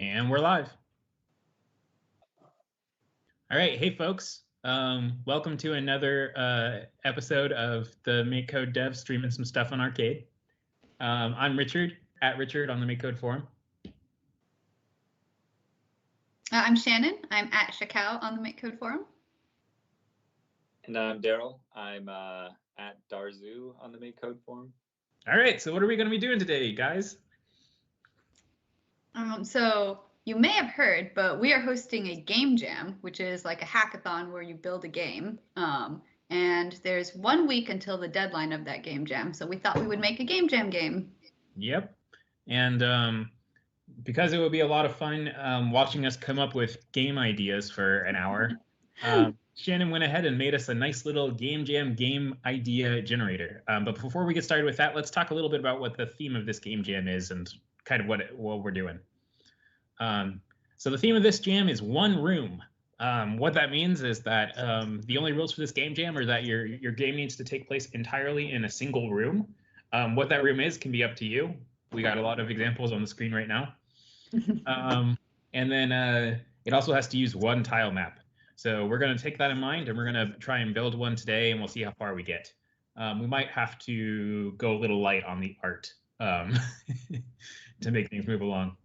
And we're live. All right, hey folks, welcome to another episode of the MakeCode Dev streaming some stuff on Arcade. I'm Richard, at Richard on the MakeCode forum. I'm Shannon. I'm at Shakao on the MakeCode forum. And I'm Daryl. I'm at Darzu on the MakeCode forum. All right, so what are we going to be doing today, guys? So you may have heard, but we are hosting a game jam, which is like a hackathon where you build a game. And there's 1 week until the deadline of that game jam. So we thought we would make a game jam game. Yep. And because it would be a lot of fun watching us come up with game ideas for an hour, Shannon went ahead and made us a nice little game jam game idea generator. But before we get started with that, let's talk a little bit about what the theme of this game jam is and kind of what we're doing. So the theme of this jam is one room. What that means is that the only rules for this game jam are that your game needs to take place entirely in a single room. What that room is can be up to you. We got a lot of examples on the screen right now. And then it also has to use one tile map. So we're going to take that in mind, and we're going to try and build one today, and we'll see how far we get. We might have to go a little light on the art to make things move along.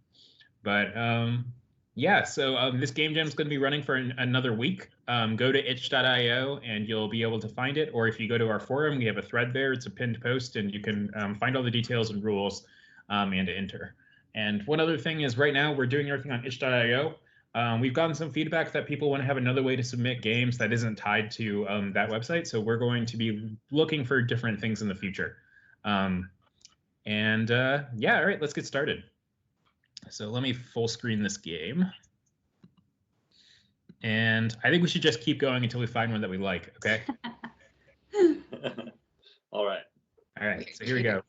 But yeah, so this game jam is going to be running for another week. Go to itch.io and you'll be able to find it. Or if you go to our forum, we have a thread there. It's a pinned post, and you can find all the details and rules and enter. And one other thing is right now we're doing everything on itch.io. We've gotten some feedback that people want to have another way to submit games that isn't tied to that website. So we're going to be looking for different things in the future. Yeah, all right, let's get started. So let me full screen this game. And I think we should just keep going until we find one that we like, okay? All right. All right, so here we go.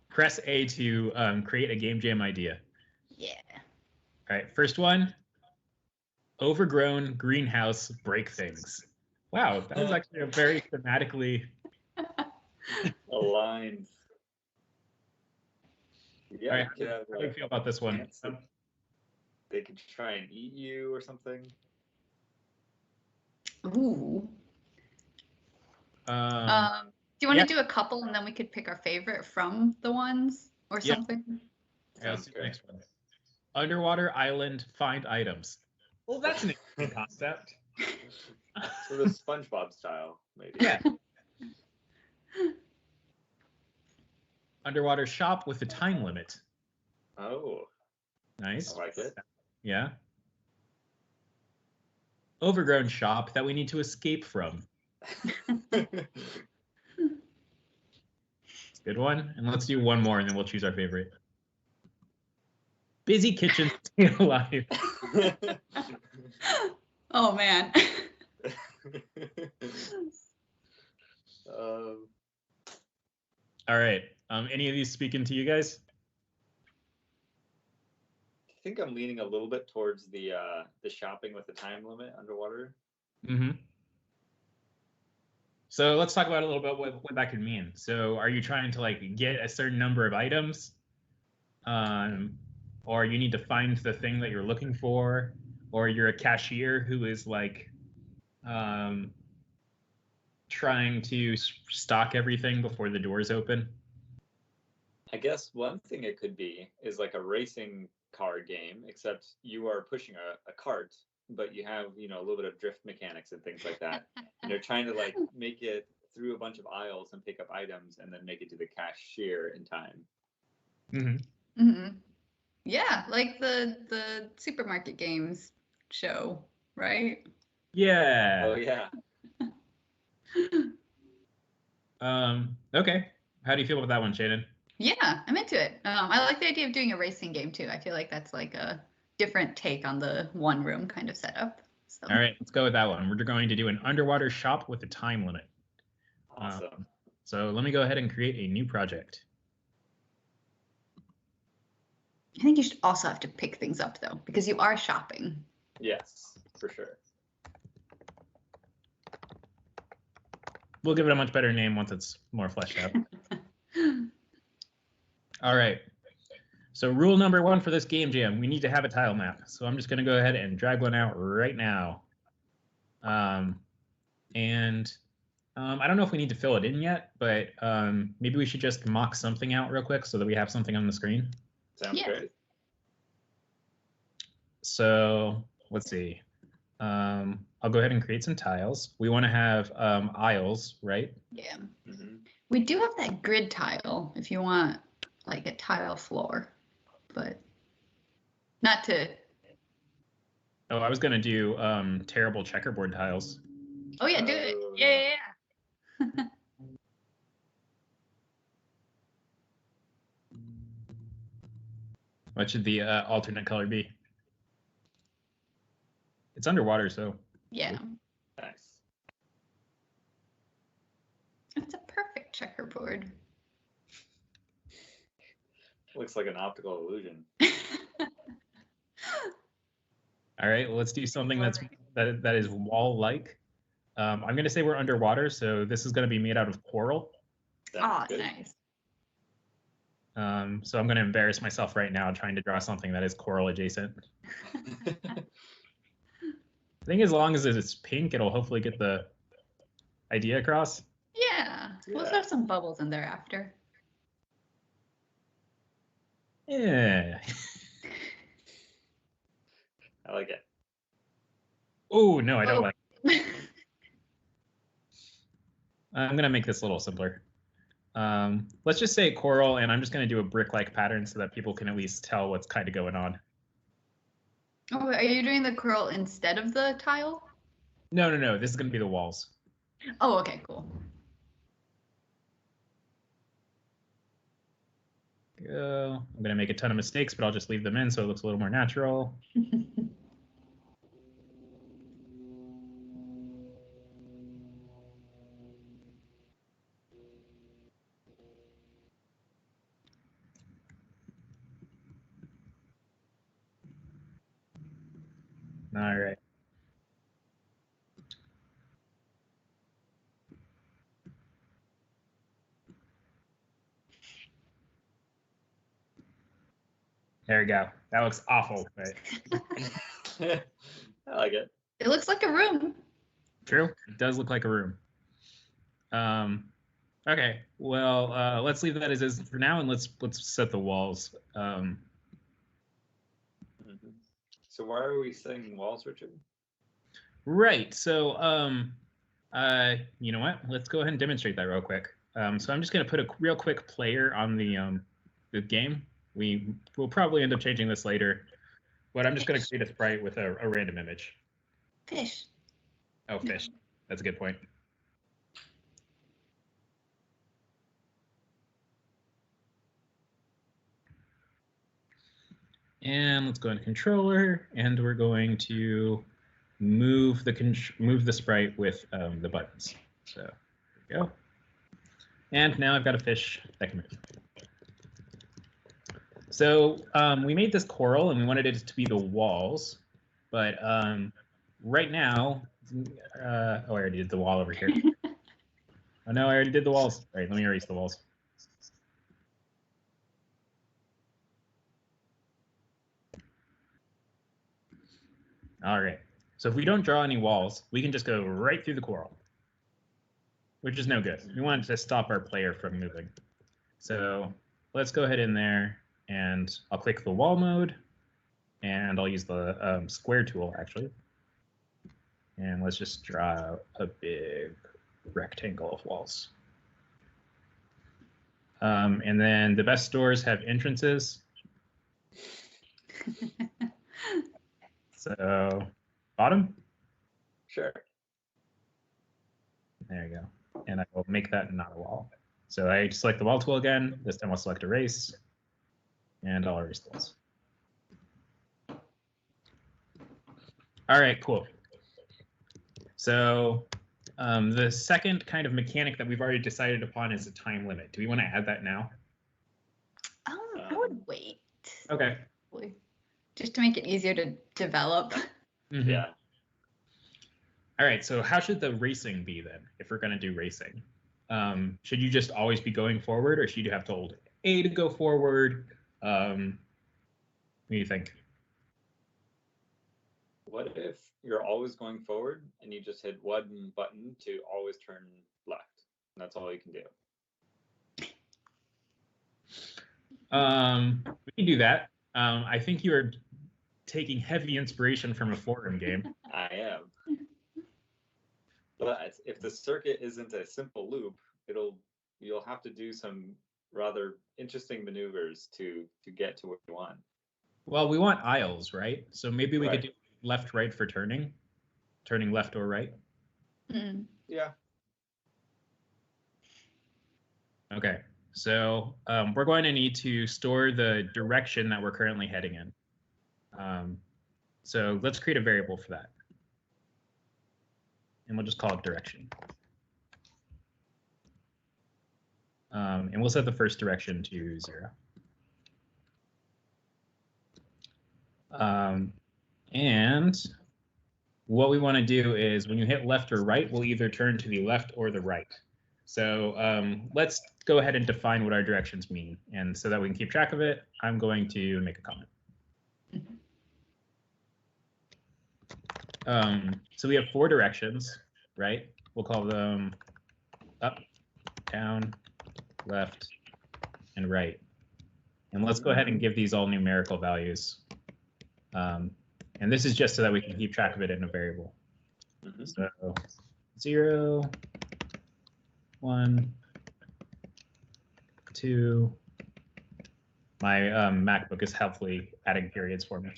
Press A to create a game jam idea. Yeah. All right, first one, overgrown greenhouse break things. Wow, that was actually a very thematically aligned. Yeah. All right, how do you feel about this one? They could try and eat you or something. Ooh. Do you want to do a couple, and then we could pick our favorite from the ones or something? Yeah, let's do the next one. Underwater island, find items. Well, that's an interesting concept. Sort of SpongeBob style, maybe. Yeah. Underwater shop with a time limit. Oh. Nice. I like it. Yeah. Overgrown shop that we need to escape from. Good one. And let's do one more, and then we'll choose our favorite. Busy kitchen, stay alive. Oh, man. All right. Any of these speaking to you guys? I think I'm leaning a little bit towards the shopping with the time limit underwater. Mm-hmm. So let's talk about a little bit what that could mean. So are you trying to like get a certain number of items? Or you need to find the thing that you're looking for, or you're a cashier who is like trying to stock everything before the doors open? I guess one thing it could be is like a racing car game, except you are pushing a cart, but you have, a little bit of drift mechanics and things like that. And you're trying to like make it through a bunch of aisles and pick up items and then make it to the cashier in time. Mm-hmm. Mm-hmm. Yeah, like the supermarket games show, right? Yeah. Oh yeah. Okay. How do you feel about that one, Shannon? Yeah, I'm into it. I like the idea of doing a racing game too. I feel like that's like a different take on the one room kind of setup. So. All right, let's go with that one. We're going to do an underwater shop with a time limit. Awesome. So let me go ahead and create a new project. I think you should also have to pick things up though, because you are shopping. Yes, for sure. We'll give it a much better name once it's more fleshed out. All right. So rule number 1 for this game jam, we need to have a tile map. So I'm just going to go ahead and drag one out right now. I don't know if we need to fill it in yet, but maybe we should just mock something out real quick so that we have something on the screen. Sounds great. So let's see. I'll go ahead and create some tiles. We want to have aisles, right? Yeah. We do have that grid tile if you want like a tile floor, but not to. Oh, I was going to do terrible checkerboard tiles. Oh, yeah, do it. Yeah. What should the alternate color be? It's underwater, so. Yeah. Nice. It's a perfect checkerboard. Looks like an optical illusion. All right, well, let's do something that is wall-like. I'm going to say we're underwater, so this is going to be made out of coral. Oh, nice. So I'm going to embarrass myself right now trying to draw something that is coral adjacent. I think as long as it's pink, it'll hopefully get the idea across. Yeah, we'll throw some bubbles in there after. Yeah. I like it. Oh, no, I don't like it. I'm going to make this a little simpler. Let's just say coral, and I'm just going to do a brick-like pattern so that people can at least tell what's kind of going on. Oh, are you doing the coral instead of the tile? No. This is going to be the walls. Oh, okay, cool. Go. I'm going to make a ton of mistakes, but I'll just leave them in so it looks a little more natural. All right. There we go. That looks awful, right? I like it. It looks like a room. True. It does look like a room. Okay. Well, let's leave that as is for now, and let's set the walls. So why are we setting walls, Richard? Right. So, you know what? Let's go ahead and demonstrate that real quick. So I'm just going to put a real quick player on the game. We'll probably end up changing this later, but I'm just going to create a sprite with a random image. Fish. Oh, fish. That's a good point. And let's go into controller, and we're going to move the sprite with the buttons. So there we go. And now I've got a fish that can move. So we made this coral, and we wanted it to be the walls, but right now, I already did the wall over here. Oh no, I already did the walls. All right, let me erase the walls. All right, so if we don't draw any walls, we can just go right through the coral, which is no good. We want to stop our player from moving. So let's go ahead in there, and I'll click the wall mode, and I'll use the square tool, actually. And let's just draw a big rectangle of walls. And then the best stores have entrances. So, bottom? Sure. There you go. And I will make that not a wall. So I select the wall tool again. This time I'll select erase. And I'll erase the walls. All right, cool. So the second kind of mechanic that we've already decided upon is a time limit. Do we want to add that now? I would wait. Okay. Just to make it easier to develop. Mm-hmm. Yeah. All right, so how should the racing be then, if we're going to do racing? Should you just always be going forward, or should you have to hold A to go forward? do you think? What if you're always going forward and you just hit one button to always turn left? And that's all you can do. We can do that. I think you are taking heavy inspiration from a forum game. I am. But if the circuit isn't a simple loop, you'll have to do some rather interesting maneuvers to get to where you want. Well, we want aisles, right? So maybe we Right. could do left, right for turning left or right. Yeah. Okay, so we're going to need to store the direction that we're currently heading in. So let's create a variable for that. And we'll just call it direction. And we'll set the first direction to 0. And what we want to do is when you hit left or right, we'll either turn to the left or the right. So let's go ahead and define what our directions mean. And so that we can keep track of it, I'm going to make a comment. So we have 4 directions, right? We'll call them up, down, left, and right. And let's go ahead and give these all numerical values. And this is just so that we can keep track of it in a variable. So 0, 1, 2. My MacBook is helpfully adding periods for me.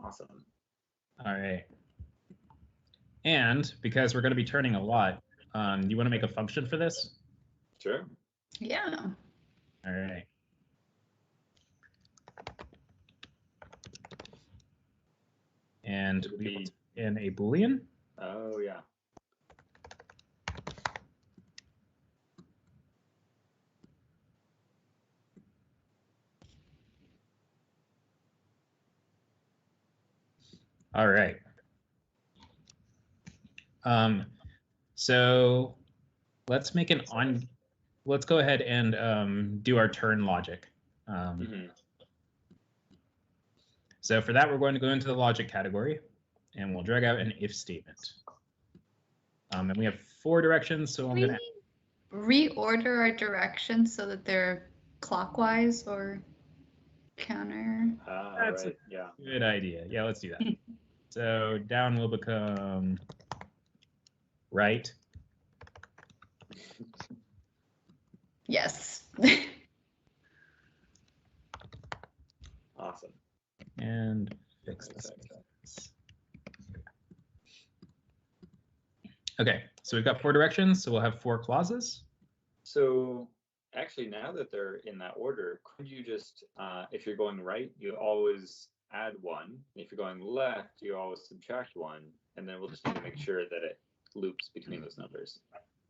Awesome. All right. And because we're going to be turning a lot, do you want to make a function for this? Sure. Yeah. All right. And we will put in a Boolean. Oh, yeah. All right. So let's make an on. Let's go ahead and do our turn logic. So for that, we're going to go into the logic category, and we'll drag out an if statement. And we have 4 directions, so I'm going to reorder our directions so that they're clockwise or counter. That's right. a good idea. Yeah, let's do that. So down will become right. Yes. Awesome. And fix this. Okay, so we've got 4 directions, so we'll have 4 clauses. So actually, now that they're in that order, could you just, if you're going right, you always add 1. If you're going left, you always subtract 1. And then we'll just need to make sure that it loops between those numbers.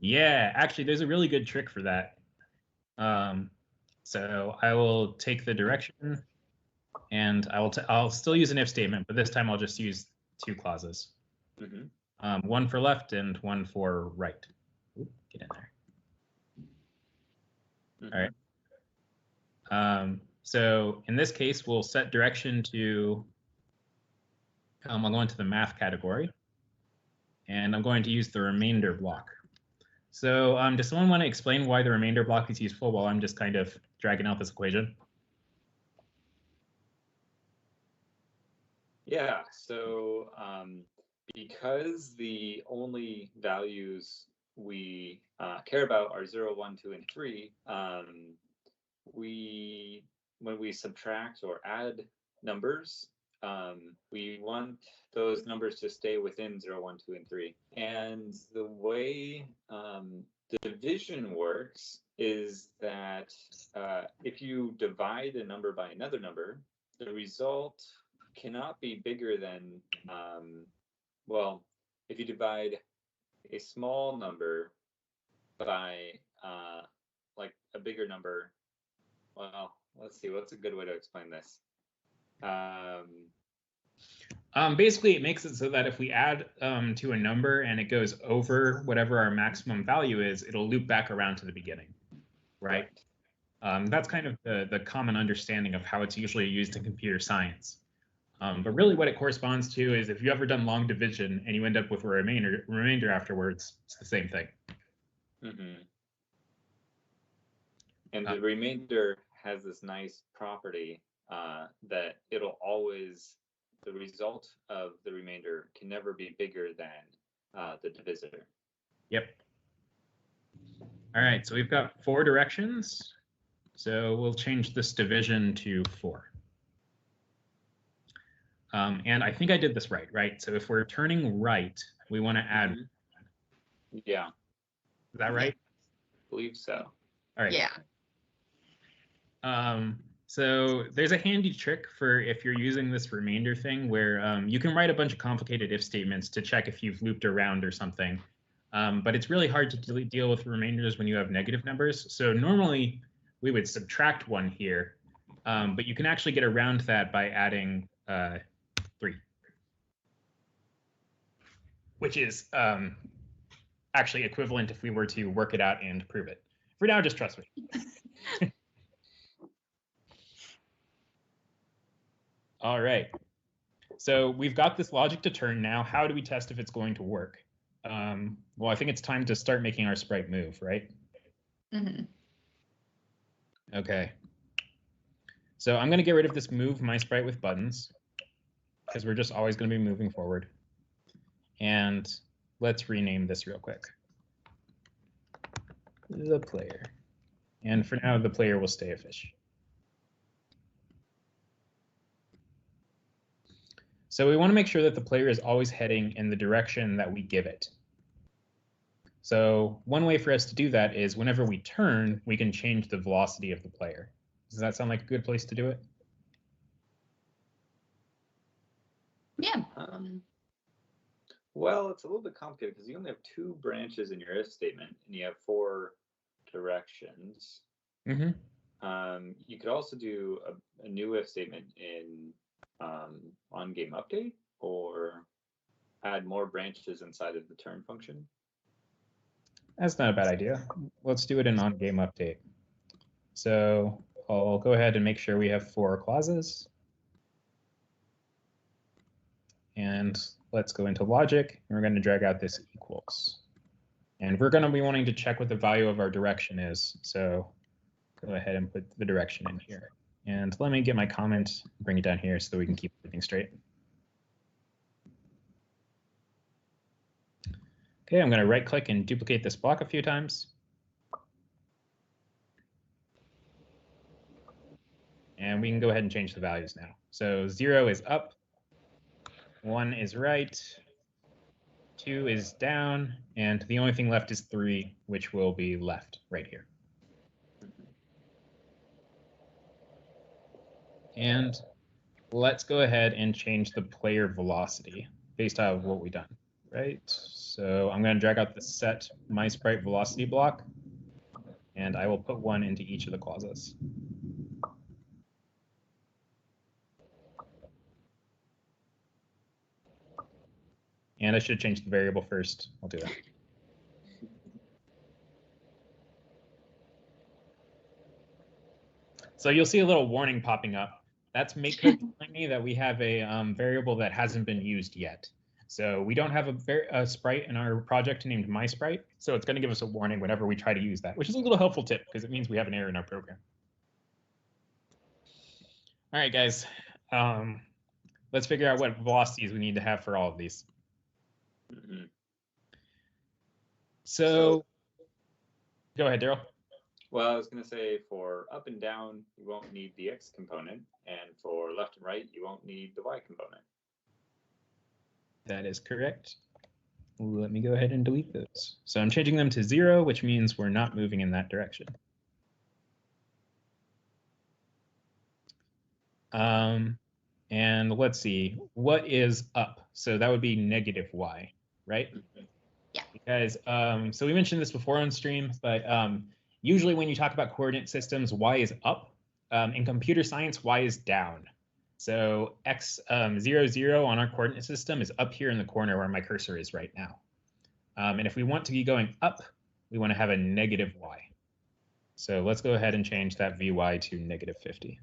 Yeah, actually, there's a really good trick for that. So I will take the direction, and I'll still use an if statement, but this time I'll just use 2 clauses. One for left and one for right. Ooh, get in there. All right. So in this case, we'll set direction to, I'll go into the math category, and I'm going to use the remainder block. So does someone want to explain why the remainder block is useful while I'm just kind of dragging out this equation? Yeah, so because the only values we care about are 0, 1, 2, and 3, when we subtract or add numbers, we want those numbers to stay within 0, 1, 2, and 3. And the way the division works is that if you divide a number by another number, the result cannot be bigger than, well, if you divide a small number by like a bigger number, well, let's see, what's a good way to explain this? Basically, it makes it so that if we add to a number and it goes over whatever our maximum value is, it'll loop back around to the beginning. right? That's kind of the common understanding of how it's usually used in computer science. But really what it corresponds to is if you ever done long division and you end up with a remainder afterwards, it's the same thing. Mm-hmm. And the remainder has this nice property that it'll always, the result of the remainder can never be bigger than the divisor. Yep. All right, so we've got 4 directions. So we'll change this division to 4. And I think I did this right? So if we're turning right, we want to add. Mm-hmm. Yeah. Is that right? I believe so. All right. Yeah. So there's a handy trick for if you're using this remainder thing where you can write a bunch of complicated if statements to check if you've looped around or something. But it's really hard to deal with remainders when you have negative numbers. So normally we would subtract 1 here, but you can actually get around that by adding 3, which is actually equivalent if we were to work it out and prove it. For now, just trust me. All right. So we've got this logic to turn now. How do we test if it's going to work? Well, I think it's time to start making our sprite move, right? Mm-hmm. Okay. So I'm going to get rid of this move my sprite with buttons because we're just always going to be moving forward. And let's rename this real quick. The player. And for now, the player will stay a fish. So we want to make sure that the player is always heading in the direction that we give it. So one way for us to do that is whenever we turn, we can change the velocity of the player. Does that sound like a good place to do it? Yeah. Well, it's a little bit complicated because you only have 2 branches in your if statement and you have 4 directions. Mm-hmm. You could also do a new if statement in on game update or add more branches inside of the turn function. That's not a bad idea. Let's do it in on game update. So I'll go ahead and make sure we have 4 clauses. And let's go into logic. And we're going to drag out this equals. And we're going to be wanting to check what the value of our direction is. So go ahead and put the direction in here. And let me get my comment, bring it down here so that we can keep everything straight. Okay, I'm going to right click and duplicate this block a few times. And we can go ahead and change the values now. So 0 is up, 1 is right, 2 is down, and the only thing left is 3, which will be left right here. And let's go ahead and change the player velocity based on what we've done, right? So I'm going to drag out the set my sprite velocity block, and I will put 1 into each of the clauses. And I should change the variable first. I'll do that. So you'll see a little warning popping up. That's MakeCode telling me that we have a variable that hasn't been used yet. So we don't have a sprite in our project named MySprite. So it's going to give us a warning whenever we try to use that, which is a little helpful tip because it means we have an error in our program. All right, guys. Let's figure out what velocities we need to have for all of these. Mm-hmm. So go ahead, Daryl. Well, I was going to say for up and down, you won't need the X component. And for left and right, you won't need the Y component. That is correct. Let me go ahead and delete those. So I'm changing them to 0, which means we're not moving in that direction. And let's see, what is up? So that would be negative Y, right? Yeah. Because, so we mentioned this before on stream, but usually when you talk about coordinate systems, Y is up. In computer science, Y is down. So x 0, 0 on our coordinate system is up here in the corner where my cursor is right now. And if we want to be going up, we want to have a negative Y. So let's go ahead and change that Vy to -50.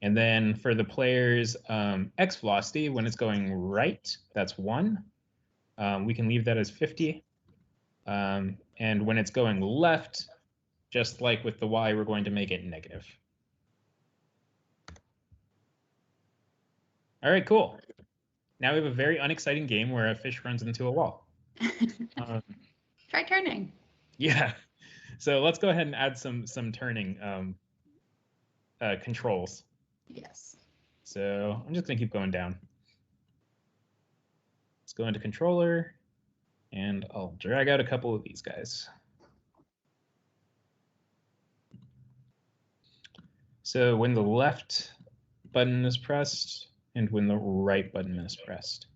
And then for the player's x velocity, when it's going right, that's 1. We can leave that as 50. And when it's going left, just like with the y, we're going to make it negative. All right, cool. Now we have a very unexciting game where a fish runs into a wall. Try turning. Yeah. So let's go ahead and add some turning controls. Yes. So I'm just going to keep going down. Let's go into controller, and I'll drag out a couple of these guys. So when the left button is pressed and when the right button is pressed.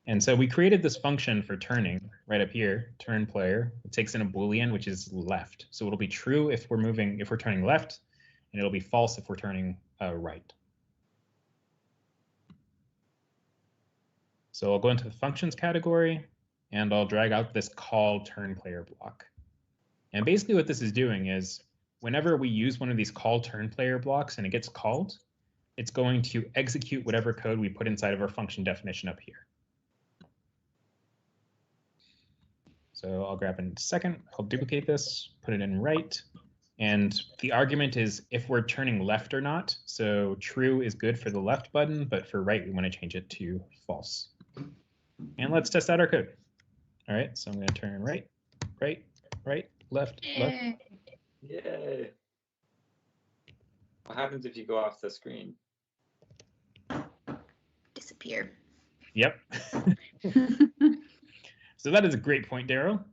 And so we created this function for turning right up here, turn player. It takes in a Boolean, which is left. So it'll be true if we're turning left, and it'll be false if we're turning right. So I'll go into the functions category, and I'll drag out this call turn player block. And basically what this is doing is whenever we use one of these call turn player blocks and it gets called, it's going to execute whatever code we put inside of our function definition up here. So I'll grab in a second, I'll duplicate this, put it in right. And the argument is if we're turning left or not. So true is good for the left button, but for right, we want to change it to false. And let's test out our code. All right, so I'm going to turn right, right, right, left, left. Yay. What happens if you go off the screen? Disappear. Yep. So that is a great point, Daryl.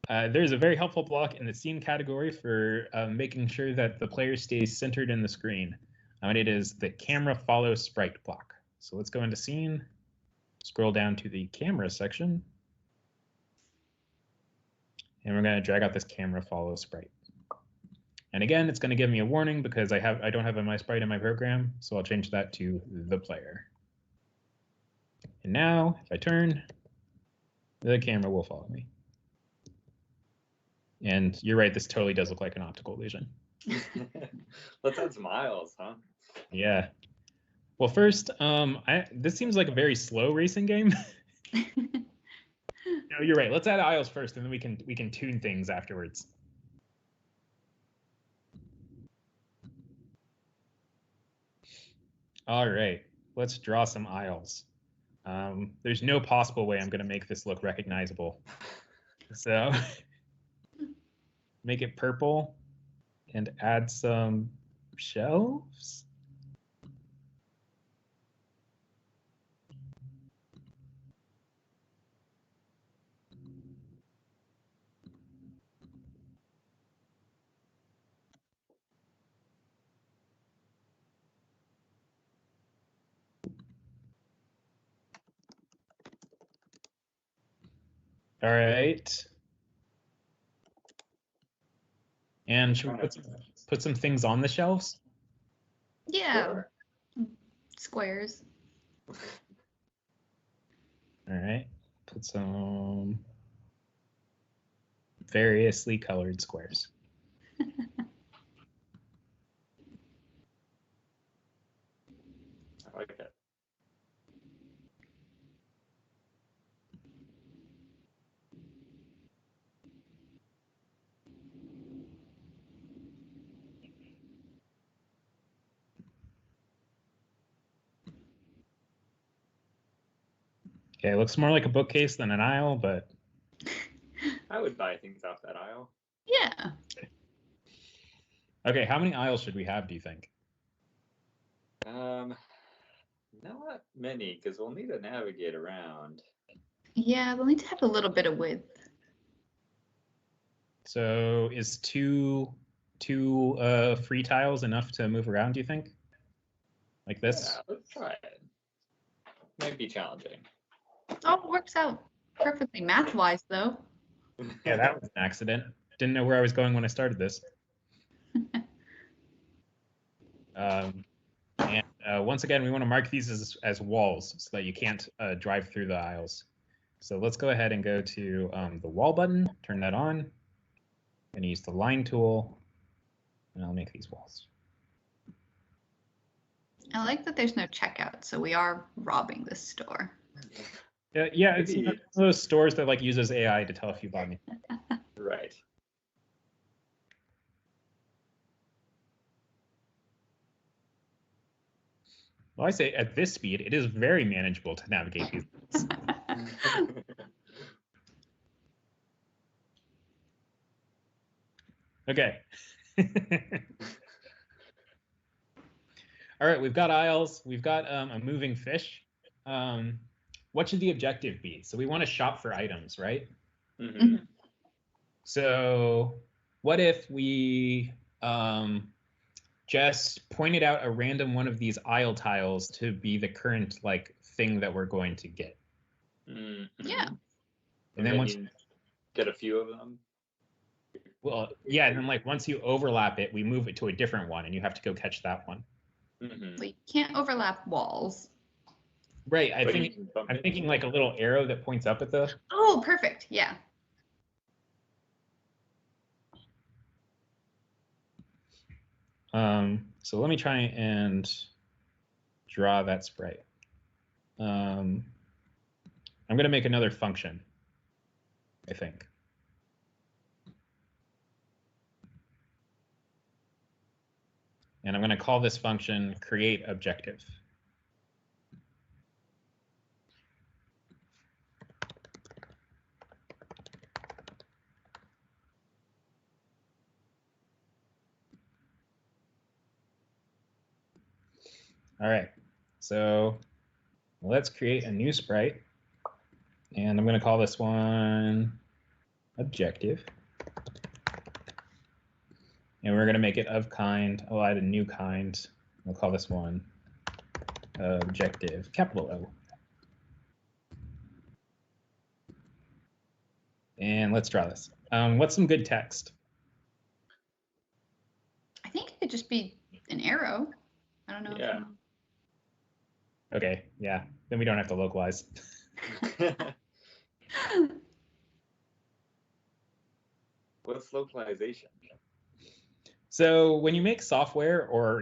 There's a very helpful block in the scene category for making sure that the player stays centered in the screen. And it is the camera follow sprite block. So let's go into scene, scroll down to the camera section, and we're going to drag out this camera follow sprite. And again, it's going to give me a warning because I don't have my sprite in my program, so I'll change that to the player. And now, if I turn, the camera will follow me. And you're right, this totally does look like an optical illusion. Let's add some aisles, huh? Yeah. Well, first, this seems like a very slow racing game. No, you're right. Let's add aisles first, and then we can tune things afterwards. All right, let's draw some aisles. There's no possible way I'm going to make this look recognizable. So make it purple and add some shelves. All right. And should we put some things on the shelves? Yeah. Sure. Squares. All right. Put some variously colored squares. I like it. Okay, it looks more like a bookcase than an aisle, but I would buy things off that aisle. Yeah. okay, how many aisles should we have, do you think? Not many, because we'll need to navigate around. Yeah, we'll need to have a little bit of width. So is two free tiles enough to move around, do you think? Like this? Yeah, let's try it. Might be challenging. Oh, it works out perfectly math-wise, though. Yeah, that was an accident. Didn't know where I was going when I started this. And once again, we want to mark these as walls so that you can't drive through the aisles. So let's go ahead and go to the wall button, turn that on, and use the line tool, and I'll make these walls. I like that there's no checkout, so we are robbing this store. Yeah, it's one of those stores that like uses AI to tell if you bought me. Right. Well, I say at this speed, it is very manageable to navigate these. Okay. All right, we've got aisles. We've got a moving fish. What should the objective be? So we want to shop for items, right? Mm-hmm. So what if we just pointed out a random one of these aisle tiles to be the current like thing that we're going to get? Mm-hmm. Yeah. And then once you get a few of them. Well, yeah, and then like once you overlap it, we move it to a different one, and you have to go catch that one. Mm-hmm. We can't overlap walls. Right. But I'm thinking like a little arrow that points up at the. Oh, perfect. Yeah. So let me try and draw that sprite. I'm going to make another function, I think. And I'm going to call this function create objective. All right, so let's create a new sprite. And I'm going to call this one objective. And we're going to make it of kind. I'll add a new kind. We'll call this one objective, capital O. And let's draw this. What's some good text? I think it could just be an arrow. I don't know. Yeah. Okay, yeah. Then we don't have to localize. What's localization? So when you make software or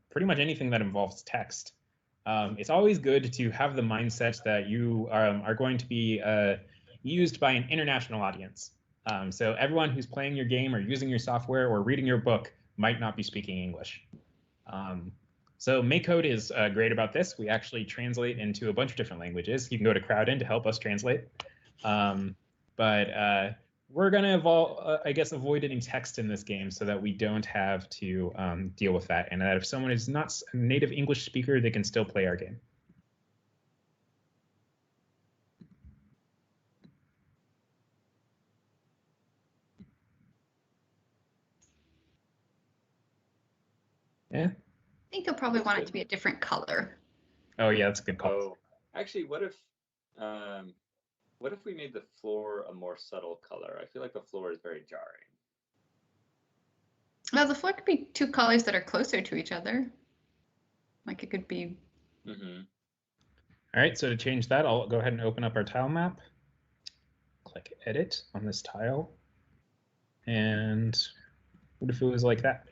pretty much anything that involves text, it's always good to have the mindset that you are going to be used by an international audience. So everyone who's playing your game or using your software or reading your book might not be speaking English. So MakeCode is great about this. We actually translate into a bunch of different languages. You can go to Crowdin to help us translate. But we're going to avoid any text in this game so that we don't have to deal with that. And that if someone is not a native English speaker, they can still play our game. Yeah. I think you'll probably want it to be a different color. Oh yeah, that's a good call. Oh, actually, what if we made the floor a more subtle color? I feel like the floor is very jarring. Well, the floor could be two colors that are closer to each other. Like it could be. Mm-hmm. All right, so to change that, I'll go ahead and open up our tile map. Click Edit on this tile. And what if it was like that?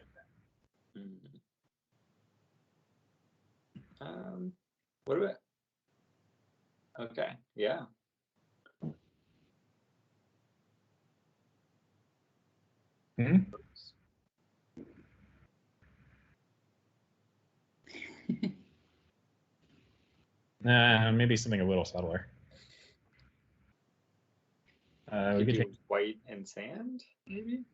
What about? Okay, yeah. Hmm? Maybe something a little subtler. We could do take white and sand, maybe?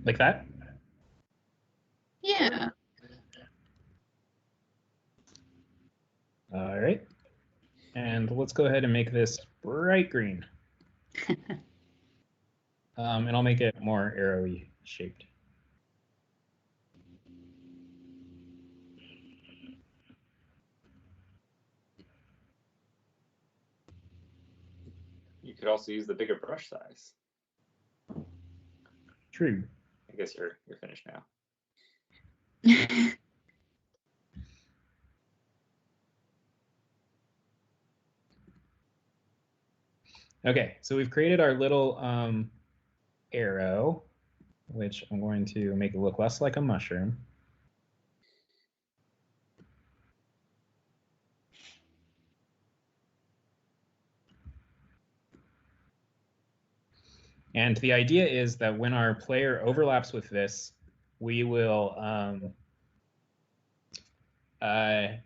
like that. Yeah. All right. And let's go ahead and make this bright green. And I'll make it more arrowy shaped. could also use the bigger brush size. True. I guess you're finished now. Okay, so we've created our little arrow, which I'm going to make it look less like a mushroom. And the idea is that when our player overlaps with this, we will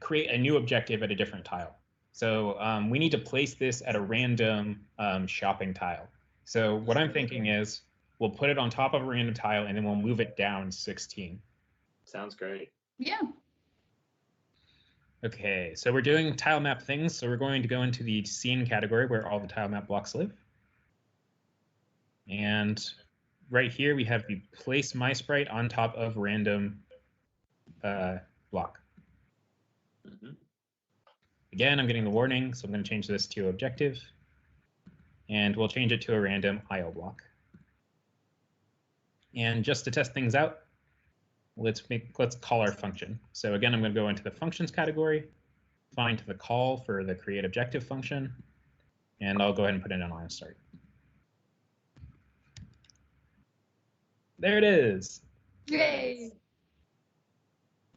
create a new objective at a different tile. So we need to place this at a random shopping tile. So what I'm thinking is we'll put it on top of a random tile and then we'll move it down 16. Sounds great. Yeah. Okay, so we're doing tile map things. So we're going to go into the scene category where all the tile map blocks live. And right here we have the place my sprite on top of random block. Mm-hmm. Again, I'm getting the warning, so I'm going to change this to objective. And we'll change it to a random IO block. And just to test things out, let's call our function. So again, I'm going to go into the functions category, find the call for the create objective function, and I'll go ahead and put it on start. There it is. Yay.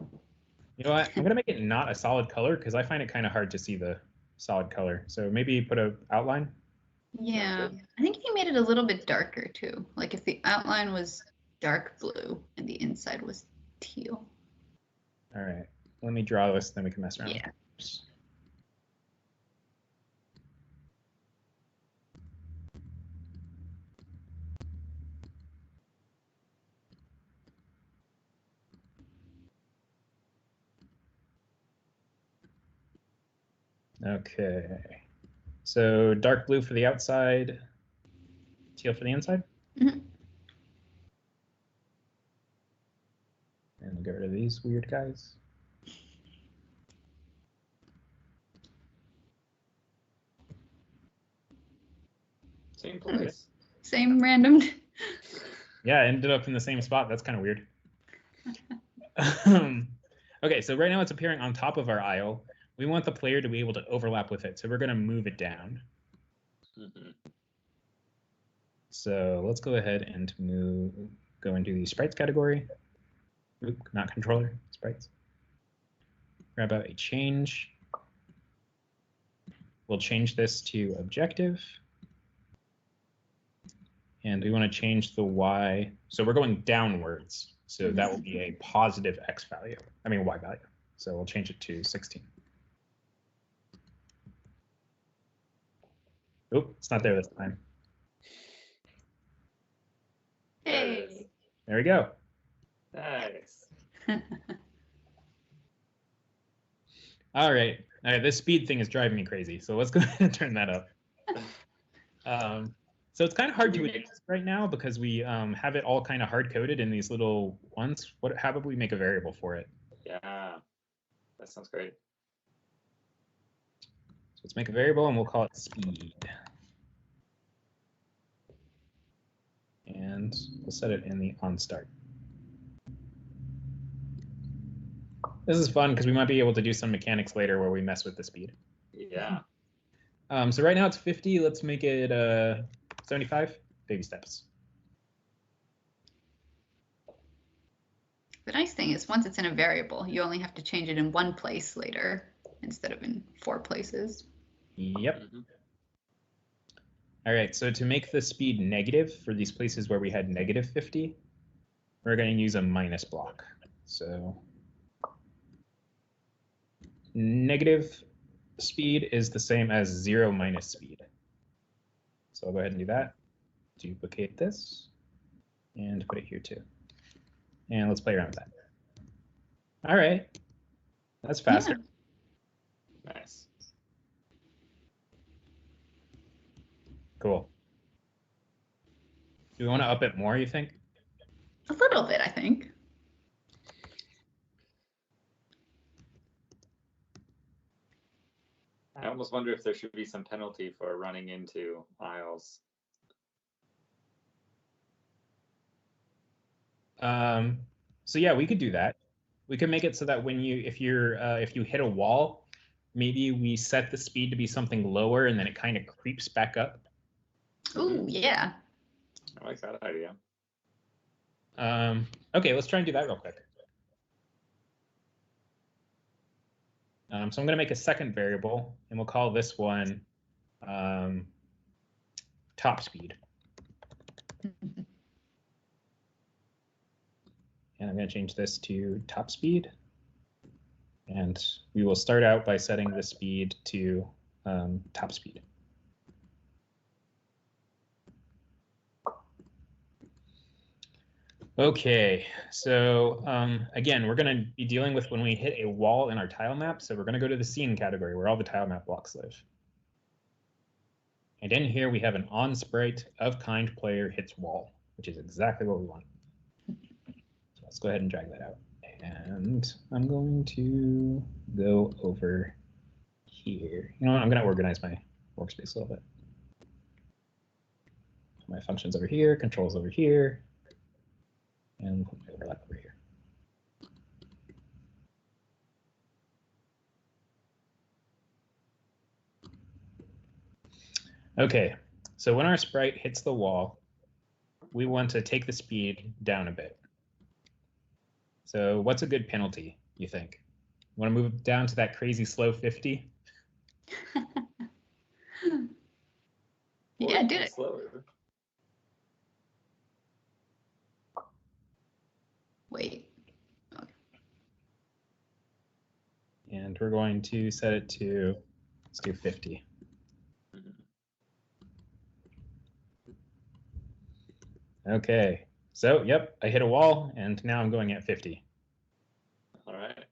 You know what? I'm going to make it not a solid color because I find it kind of hard to see the solid color. So maybe put an outline. Yeah. I think he made it a little bit darker too. Like if the outline was dark blue and the inside was teal. All right. Let me draw this, then we can mess around. Yeah. Okay. So dark blue for the outside, teal for the inside. Mm-hmm. And we'll get rid of these weird guys. Same place. Same random. Yeah, it ended up in the same spot. That's kind of weird. Okay, so right now it's appearing on top of our aisle. We want the player to be able to overlap with it, so we're going to move it down. Mm-hmm. So let's go ahead and go into the sprites category. Oop, not controller, sprites. Grab out a change. We'll change this to objective. And we want to change the Y. So we're going downwards. So that will be a positive X value. I mean, Y value. So we'll change it to 16. Oop, it's not there this time. Hey. There we go. Nice. All right. This speed thing is driving me crazy. So let's go ahead and turn that up. So it's kind of hard to adjust right now because we have it all kind of hard coded in these little ones. How about we make a variable for it? Yeah, that sounds great. So let's make a variable and we'll call it speed. And we'll set it in the onStart. This is fun because we might be able to do some mechanics later where we mess with the speed. Yeah. So right now it's 50. Let's make it 75. Baby steps. The nice thing is once it's in a variable, you only have to change it in one place later instead of in 4 places. Yep. Mm-hmm. All right, so to make the speed negative for these places where we had negative 50, we're going to use a minus block. So negative speed is the same as 0 minus speed. So I'll go ahead and do that. Duplicate this and put it here too. And let's play around with that. All right, that's faster. Yeah. Nice. Cool. Do we want to up it more, you think? A little bit, I think. I almost wonder if there should be some penalty for running into aisles. So yeah, we could do that. We could make it so that if you hit a wall, maybe we set the speed to be something lower and then it kind of creeps back up. Ooh, yeah. I like that idea. Okay, let's try and do that real quick. So I'm going to make a second variable, and we'll call this one top speed. And I'm going to change this to top speed. And we will start out by setting the speed to top speed. Okay, so again, we're going to be dealing with when we hit a wall in our tile map. So we're going to go to the scene category where all the tile map blocks live. And in here, we have an on sprite of kind player hits wall, which is exactly what we want. So let's go ahead and drag that out. And I'm going to go over here. You know what? I'm going to organize my workspace a little bit. My functions over here, controls over here. And put my overlap over here. Okay, so when our sprite hits the wall, we want to take the speed down a bit. So what's a good penalty, you think? Want to move it down to that crazy slow 50? Yeah, do it. Slower. Wait. Okay. And we're going to set it to, let's do 50. Okay, so yep, I hit a wall and now I'm going at 50. All right.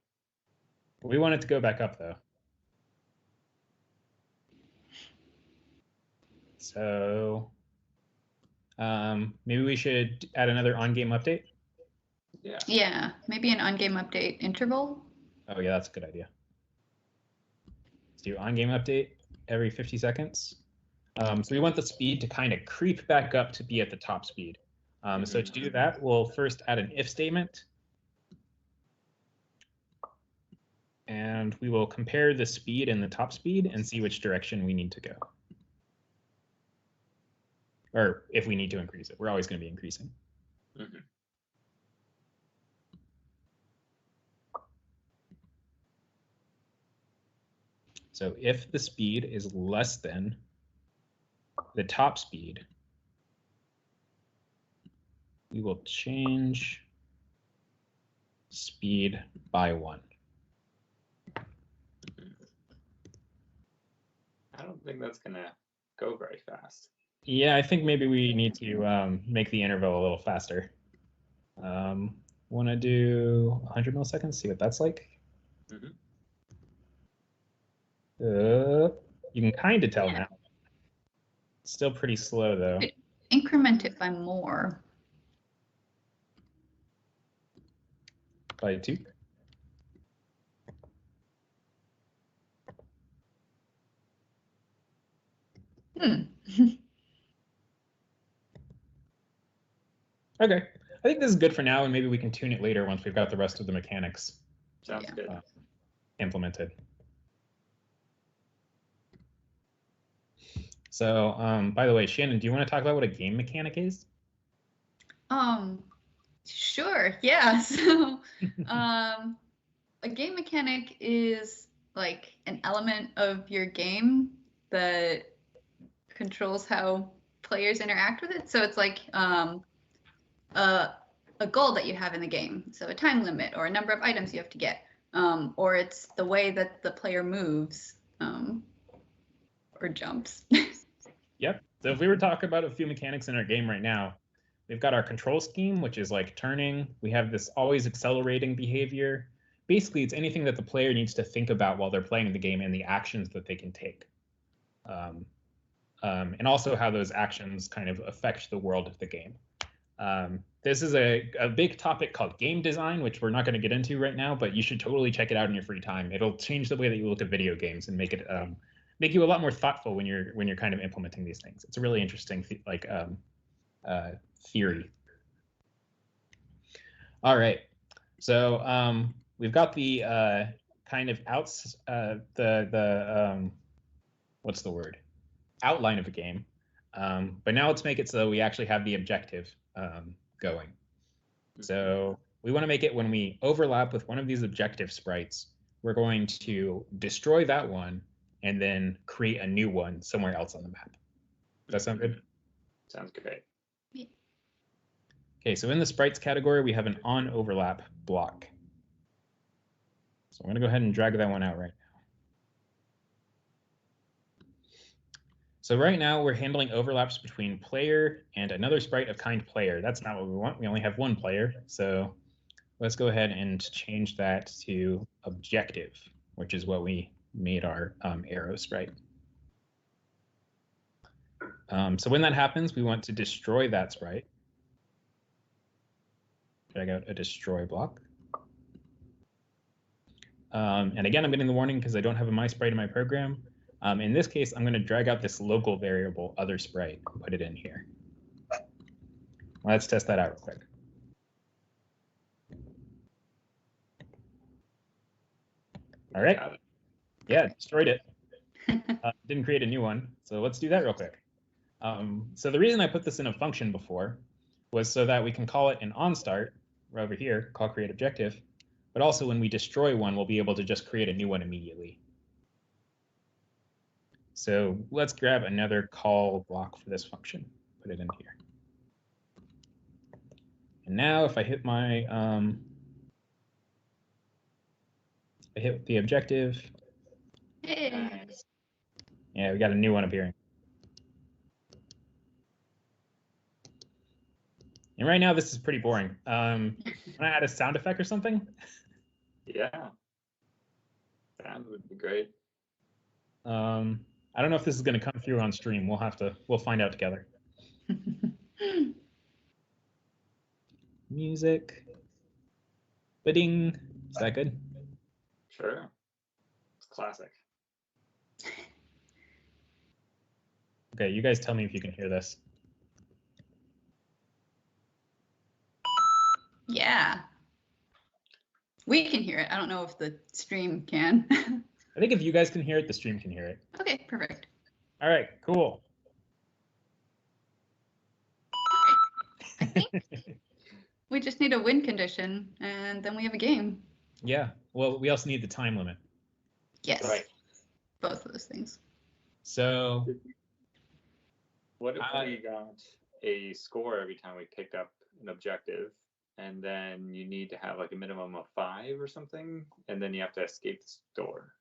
We want it to go back up though. So maybe we should add another on-game update. Yeah. Yeah, maybe an on-game update interval. Oh yeah, that's a good idea. Let's do on-game update every 50 seconds. So we want the speed to kind of creep back up to be at the top speed. So to do that, we'll first add an if statement. And we will compare the speed and the top speed and see which direction we need to go. Or if we need to increase it. We're always going to be increasing. Mm-hmm. So if the speed is less than the top speed, we will change speed by 1. I don't think that's gonna go very fast. Yeah, I think maybe we need to make the interval a little faster. Want to do 100 milliseconds, see what that's like. Mm-hmm. You can kind of tell now. It's still pretty slow though. Increment it by more. By 2. Okay, I think this is good for now, and maybe we can tune it later once we've got the rest of the mechanics Sounds good. Implemented. So, by the way, Shannon, do you want to talk about what a game mechanic is? Sure. Yeah. So, a game mechanic is like an element of your game that controls how players interact with it. So it's like a goal that you have in the game. So a time limit or a number of items you have to get, or it's the way that the player moves or jumps. Yep. So if we were talking about a few mechanics in our game right now, we've got our control scheme, which is like turning. We have this always accelerating behavior. Basically, it's anything that the player needs to think about while they're playing the game and the actions that they can take. And also how those actions kind of affect the world of the game. This is a big topic called game design, which we're not going to get into right now, but you should totally check it out in your free time. It'll change the way that you look at video games and make it make you a lot more thoughtful when you're kind of implementing these things. It's a really interesting theory. All right, so we've got the kind of what's the word? Outline of a game, but now let's make it so we actually have the objective going. So we want to make it when we overlap with one of these objective sprites, we're going to destroy that one and then create a new one somewhere else on the map. Does that sound good? Sounds great. Yeah. Okay, so in the sprites category, we have an on overlap block. So I'm going to go ahead and drag that one out right now. So right now we're handling overlaps between player and another sprite of kind player. That's not what we want. We only have one player. So let's go ahead and change that to objective, which is what we made our arrow sprite. So when that happens, we want to destroy that sprite. Drag out a destroy block. And again, I'm getting the warning because I don't have a my sprite in my program. In this case, I'm going to drag out this local variable other sprite and put it in here. Let's test that out real quick. All right. Yeah, destroyed it. Didn't create a new one. So let's do that real quick. So the reason I put this in a function before was so that we can call it an onStart right over here, call create objective. But also when we destroy one, we'll be able to just create a new one immediately. So let's grab another call block for this function, put it in here. And now if I hit my, I hit the objective. Hey. Yeah, we got a new one appearing. And right now this is pretty boring. Can I add a sound effect or something? Yeah. Sound would be great. I don't know if this is going to come through on stream. We'll find out together. Music. Ba-ding. Is that good? Sure. It's classic. Okay, you guys tell me if you can hear this. Yeah. We can hear it. I don't know if the stream can. I think if you guys can hear it, the stream can hear it. Okay, perfect. All right, cool. I think we just need a win condition, and then we have a game. Yeah, well, we also need the time limit. Yes. Right. Both of those things. So what if we got a score every time we pick up an objective, and then you need to have like a minimum of 5 or something, and then you have to escape the store?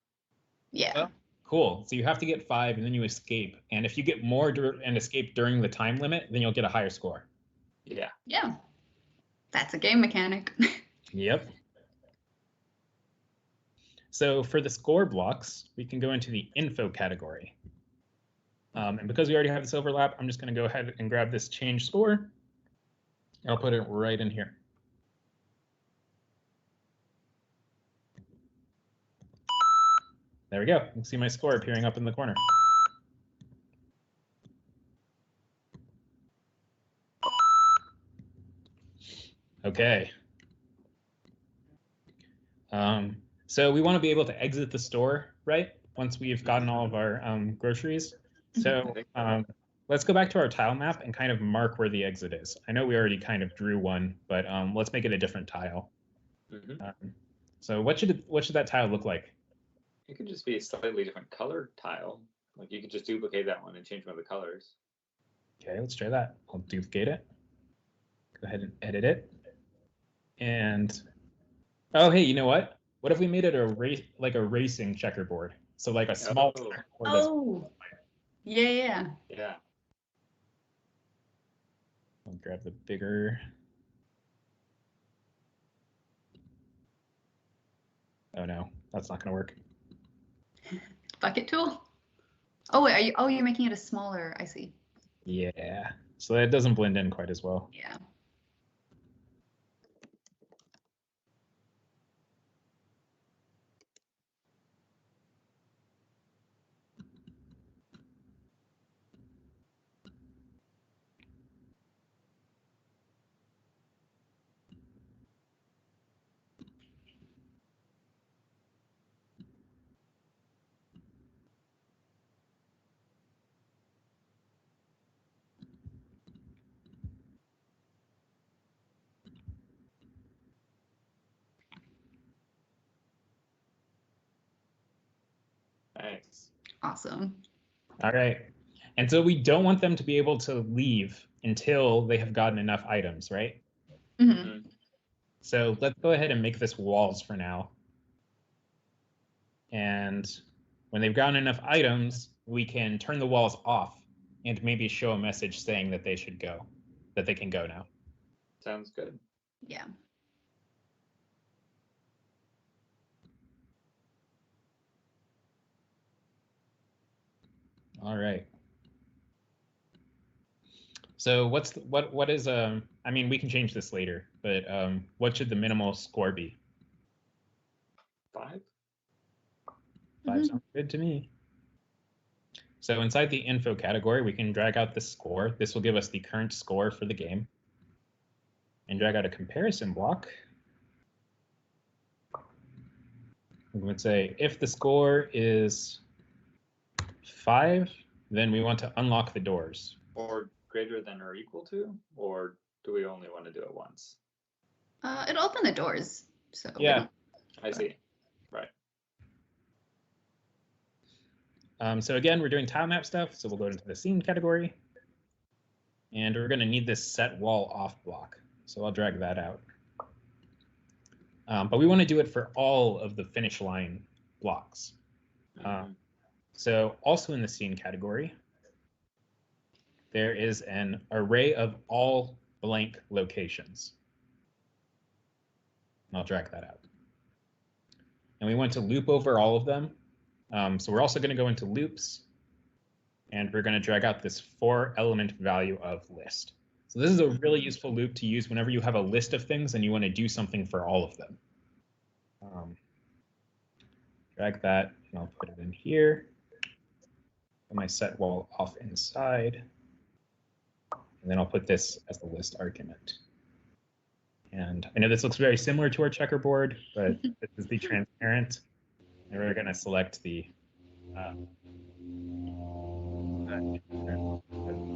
Yeah. Oh, cool. So you have to get 5 and then you escape. And if you get more and escape during the time limit, then you'll get a higher score. Yeah. Yeah. That's a game mechanic. Yep. So for the score blocks, we can go into the info category. And because we already have this overlap, I'm just going to go ahead and grab this change score. I'll put it right in here. There we go. You can see my score appearing up in the corner. Okay. So we want to be able to exit the store, right? Once we've gotten all of our groceries. So let's go back to our tile map and kind of mark where the exit is. I know we already kind of drew one, but let's make it a different tile. So what should that tile look like? It could just be a slightly different colored tile. Like you could just duplicate that one and change one of the colors. Okay, let's try that. I'll duplicate it. Go ahead and edit it. And oh, hey, you know what? What if we made it a racing checkerboard? So like a small checkerboard. Oh, yeah. Yeah. I'll grab the bigger. Oh no, that's not gonna work. Bucket tool. Oh, wait, you're making it a smaller. I see. Yeah, so that doesn't blend in quite as well. Yeah. Nice. Awesome. All right. And so we don't want them to be able to leave until they have gotten enough items, right? Mhm. So let's go ahead and make this walls for now. And when they've gotten enough items, we can turn the walls off and maybe show a message saying that they should go, that they can go now. Sounds good. Yeah. All right. So what is I mean, we can change this later, but what should the minimal score be? 5. 5 sounds good to me. So inside the info category, we can drag out the score. This will give us the current score for the game. And drag out a comparison block. We would say if the score is 5, then we want to unlock the doors. Or greater than or equal to? Or do we only want to do it once? It'll open the doors. So we Yeah. don't- I see. Right. So again, we're doing tile map stuff, so we'll go into the scene category. And we're going to need this set wall off block. So I'll drag that out. But we want to do it for all of the finish line blocks. So also in the scene category, there is an array of all blank locations. And I'll drag that out. And we want to loop over all of them. So we're also going to go into loops, and we're going to drag out this 4-element value of list. So this is a really useful loop to use whenever you have a list of things and you want to do something for all of them. Drag that, and I'll put it in here. Put my set wall off inside. And then I'll put this as the list argument. And I know this looks very similar to our checkerboard, but this is the transparent. And we're going to select the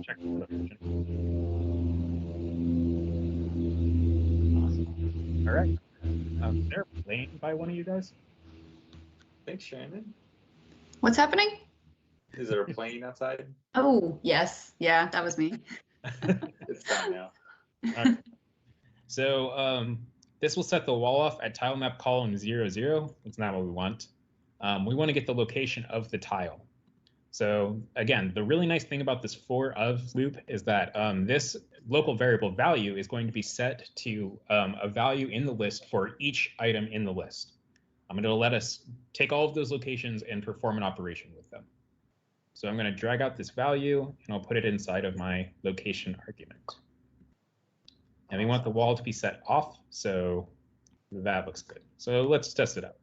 checkerboard version. Awesome. All right. Is there a plane by one of you guys? Thanks, Shannon. What's happening? Is there a plane outside? Oh, yes. Yeah, that was me. It's done now. All right. So this will set the wall off at tile map column 0, 0. That's not what we want. We want to get the location of the tile. So again, the really nice thing about this for of loop is that this local variable value is going to be set to a value in the list for each item in the list. It'll let us take all of those locations and perform an operation with them. So I'm going to drag out this value, and I'll put it inside of my location argument. And we want the wall to be set off, so that looks good. So let's test it out.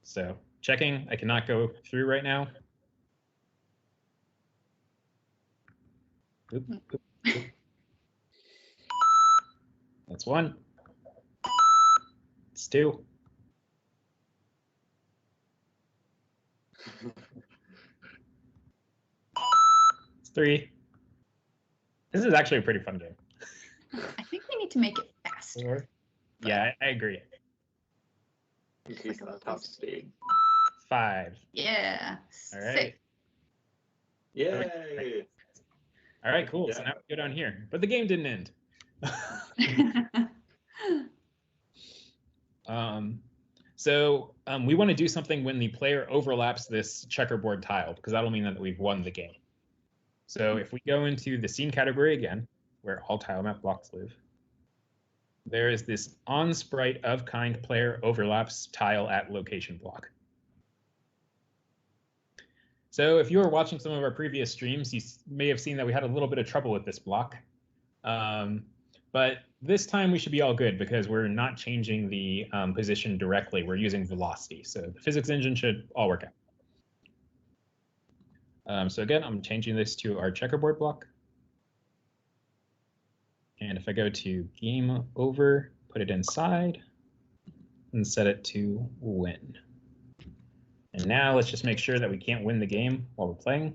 So checking, I cannot go through right now. Oop, oop, oop. That's 1. It's 2. It's 3. This is actually a pretty fun game. I think we need to make it faster. Yeah, I agree. Increase the top speed. 5. Yeah. All right. Yay! All right, cool. Yeah. So now we go down here, but the game didn't end. We want to do something when the player overlaps this checkerboard tile, because that'll mean that we've won the game. So if we go into the scene category again, where all tile map blocks live, there is this on sprite of kind player overlaps tile at location block. So if you were watching some of our previous streams, you may have seen that we had a little bit of trouble with this block. But this time we should be all good because we're not changing the position directly. We're using velocity. So the physics engine should all work out. So again, I'm changing this to our checkerboard block. And if I go to game over, put it inside, and set it to win. And now let's just make sure that we can't win the game while we're playing.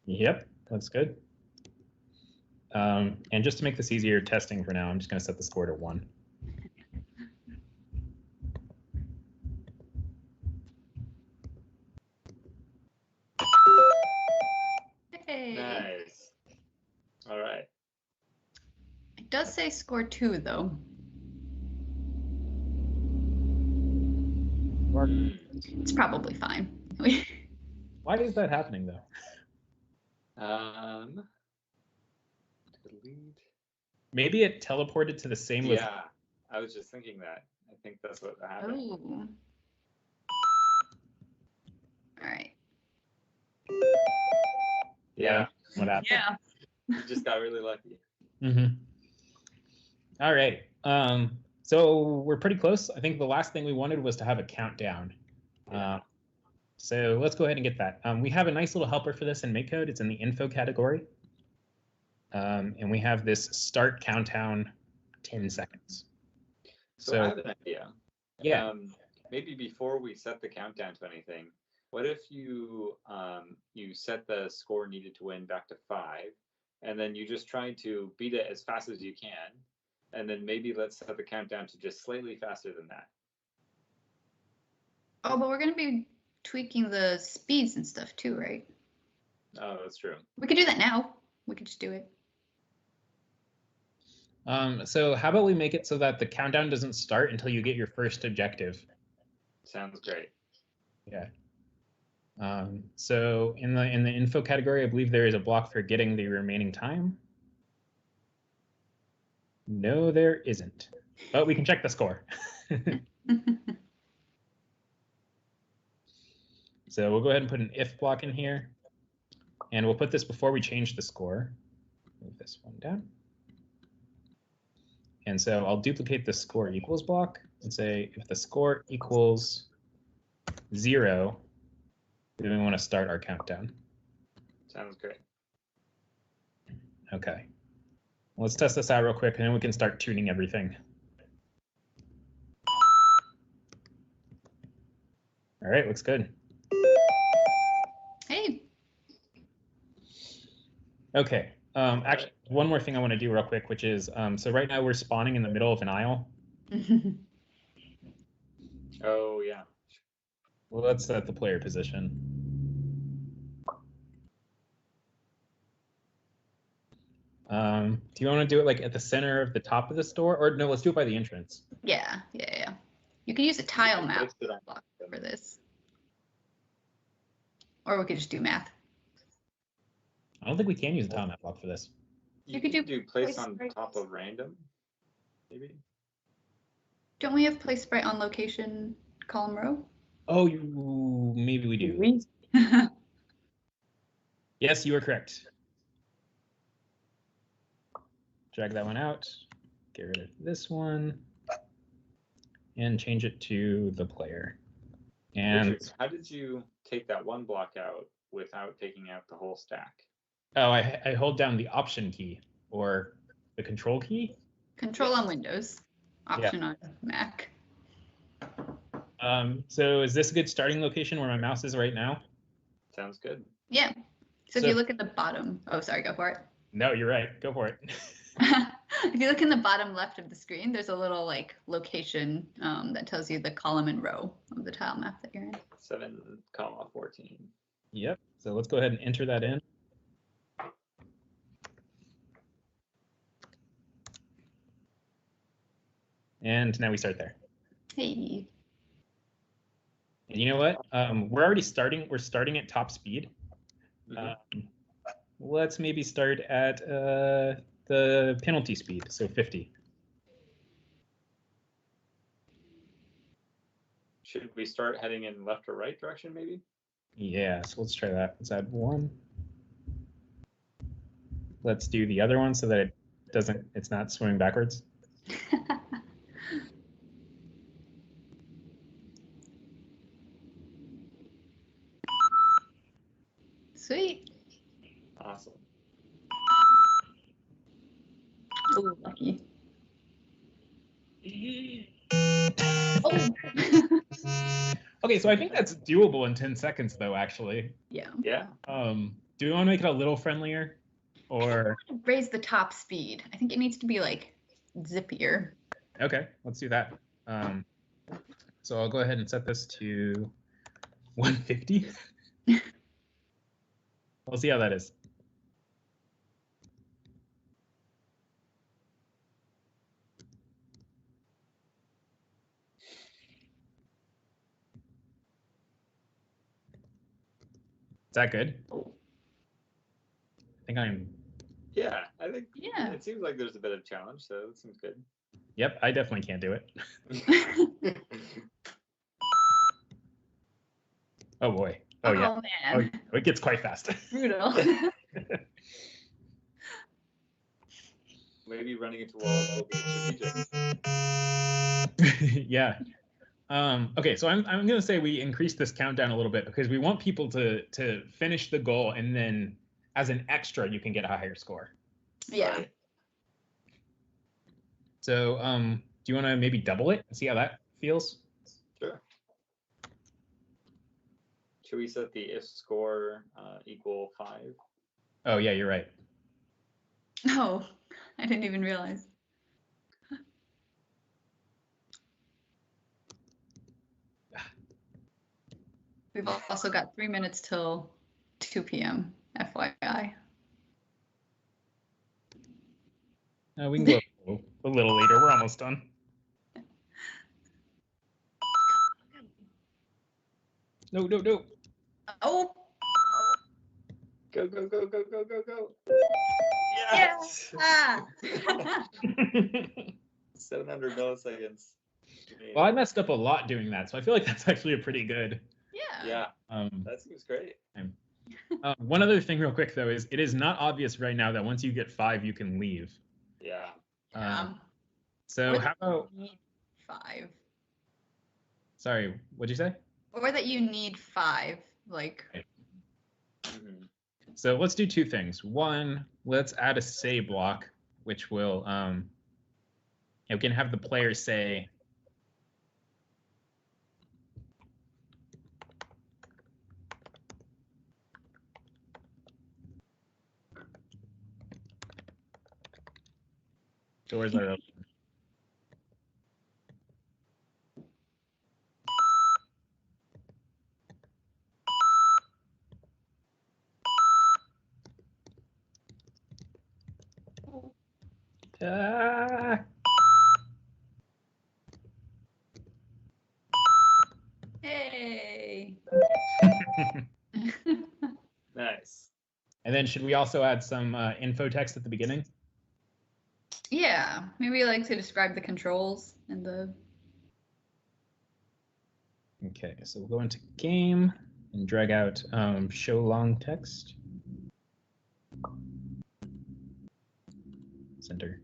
Yep, looks good. And just to make this easier testing for now, I'm just going to set the score to 1. Yay! Nice. All right. It does say score 2 though. It's probably fine. Why is that happening though? Delete. Maybe it teleported to the same location. Yeah, I was just thinking that. I think that's what happened. Oh. All right. Yeah. What happened? Yeah. You just got really lucky. Mm-hmm. All right. So we're pretty close. I think the last thing we wanted was to have a countdown. Yeah. So let's go ahead and get that. We have a nice little helper for this in MakeCode. It's in the info category. And we have this start countdown 10 seconds. So I have an idea. Yeah. Maybe before we set the countdown to anything, what if you you set the score needed to win back to 5, and then you just try to beat it as fast as you can, and then maybe let's set the countdown to just slightly faster than that. Oh, but we're going to be tweaking the speeds and stuff too, right? Oh, that's true. We could do that now. We could just do it. So how about we make it so that the countdown doesn't start until you get your first objective? Sounds great. Yeah. So in the info category, I believe there is a block for getting the remaining time. No, there isn't. But we can check the score. So we'll go ahead and put an if block in here. And we'll put this before we change the score. Move this one down. And so I'll duplicate the score equals block and say if the score equals 0, then we want to start our countdown. Sounds great. Okay. Let's test this out real quick, and then we can start tuning everything. All right, looks good. Hey. Okay. Actually, one more thing I want to do real quick, which is, so right now we're spawning in the middle of an aisle. Oh, yeah. Well, let's set the player position. Do you want to do it like at the center of the top of the store, or no? Let's do it by the entrance. Yeah. You can use a tile map block for this, or we could just do math. I don't think we can use a tile map block for this. You could do place on top of random, maybe. Don't we have place sprite on location column row? Oh, maybe we do. Yes, you are correct. Drag that one out, get rid of this one, and change it to the player. And Richard, how did you take that one block out without taking out the whole stack? oh, I hold down the Option key or the Control key. Control on Windows, Option on Mac. So is this a good starting location where my mouse is right now? Sounds good. Yeah. So if you look at the bottom, oh, sorry, go for it. No, you're right. Go for it. If you look in the bottom left of the screen, there's a little like location that tells you the column and row of the tile map that you're in. 7,14. Yep. So let's go ahead and enter that in. And now we start there. Hey. And you know what? We're already starting. We're starting at top speed. Mm-hmm. Let's maybe start at the penalty speed, so 50. Should we start heading in left or right direction, maybe? Yeah, so let's try that. Let's add 1. Let's do the other one so that it's not swimming backwards. Sweet. Awesome. Oh, lucky. Oh. Okay, so I think that's doable in 10 seconds, though, actually. Yeah. Yeah. Do we want to make it a little friendlier? Or raise the top speed. I think it needs to be like zippier. Okay, let's do that. So I'll go ahead and set this to 150. We'll see how that is. that good? I think I'm. Yeah, I think Yeah. it seems like there's a bit of challenge, so it seems good. Yep, I definitely can't do it. Oh boy. Oh yeah. Oh Oh, man. it gets quite fast. Brutal. Maybe running into walls will be strategic. Yeah. Okay, so I'm gonna say we increase this countdown a little bit because we want people to finish the goal, and then as an extra you can get a higher score. Yeah. Right. So do you want to maybe double it and see how that feels? Sure. Should we set the if score equal 5? Oh yeah, you're right. Oh, I didn't even realize. We've also got 3 minutes till 2 p.m. FYI. We can go a little later. We're almost done. No, no, no. Oh, Go, go, go, go, go, go, go. yes! Ah. $700 milliseconds. Well, I messed up a lot doing that, so I feel like that's actually a pretty good. Yeah. Yeah, that seems great. One other thing real quick, though, is it is not obvious right now that once you get 5, you can leave. Yeah. So Or how that about... you need 5. Sorry, what'd you say? Or that you need 5, like. Mm-hmm. So let's do 2 things. One, let's add a say block, which will you can have the player say, doors are open. Hey. Nice. And then should we also add some info text at the beginning? Yeah, maybe like to describe the controls and the. Okay, so we'll go into game and drag out show long text. Center.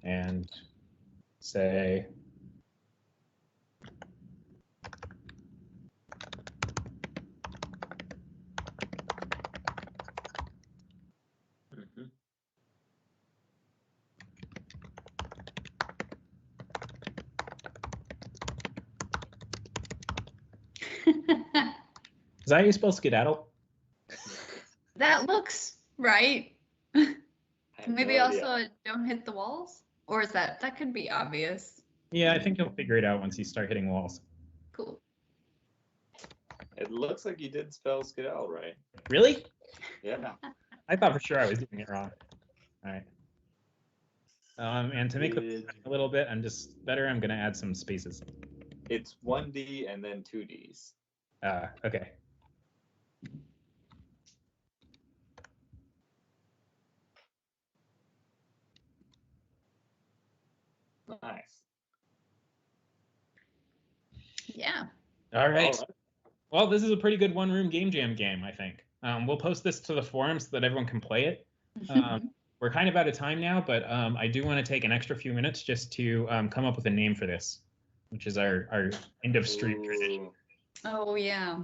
And say, Mm-hmm. is that how you spell skedaddle? That looks right. I have Maybe no also idea. don't hit the walls? Or is that could be obvious. Yeah, I think you'll figure it out once you start hitting walls. Cool. It looks like you did spell skedaddle right. Really? Yeah. I thought for sure I was doing it wrong. All right. And to make the Good. a little bit, I'm going to add some spaces. It's 1D and then 2Ds. Okay. Nice. Yeah. All right. All right. Well, this is a pretty good one-room game jam game, I think. We'll post this to the forum so that everyone can play it. We're kind of out of time now, but I do want to take an extra few minutes just to come up with a name for this, which is our end of stream tradition. Oh yeah.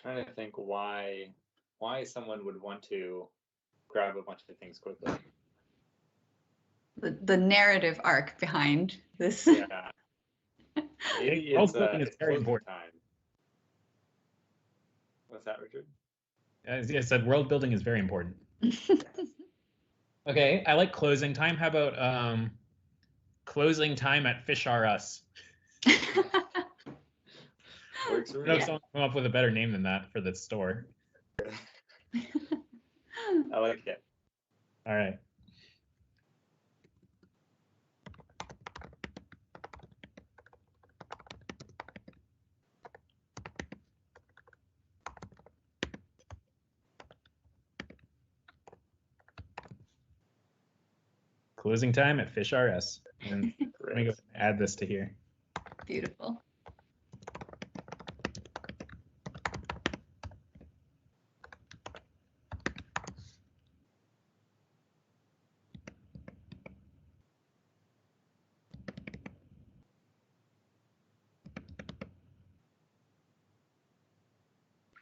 Trying to think why someone would want to grab a bunch of things quickly. The narrative arc behind this. Yeah. Maybe World it's building is very closing important. time. What's that, Richard? As I said, world building is very important. Okay, I like closing time. How about closing time at Fish R Us? Works for No, me. someone come up with a better name than that for the store. I like it. All right. Closing time at Fish RS. And let me go add this to here. Beautiful.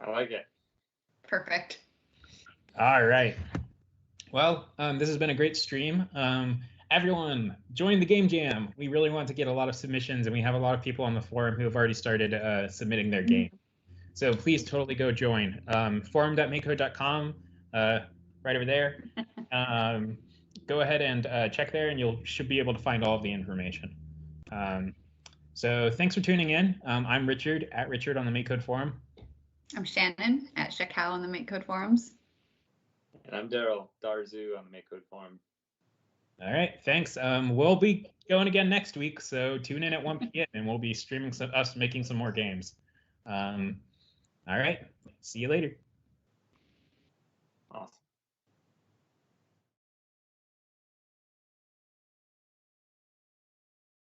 I like it. Perfect. All right. Well, this has been a great stream. Everyone, join the Game Jam. We really want to get a lot of submissions, and we have a lot of people on the forum who have already started submitting their game. So please totally go join. Forum.makecode.com, right over there. Go ahead and check there, and you should be able to find all of the information. So thanks for tuning in. I'm Richard, at Richard on the MakeCode forum. I'm Shannon, at Shekau on the MakeCode forums. And I'm Daryl, Darzu on the MakeCode forum. All right, thanks. We'll be going again next week, so tune in at 1 p.m. and we'll be streaming us making some more games. All right, see you later. Awesome.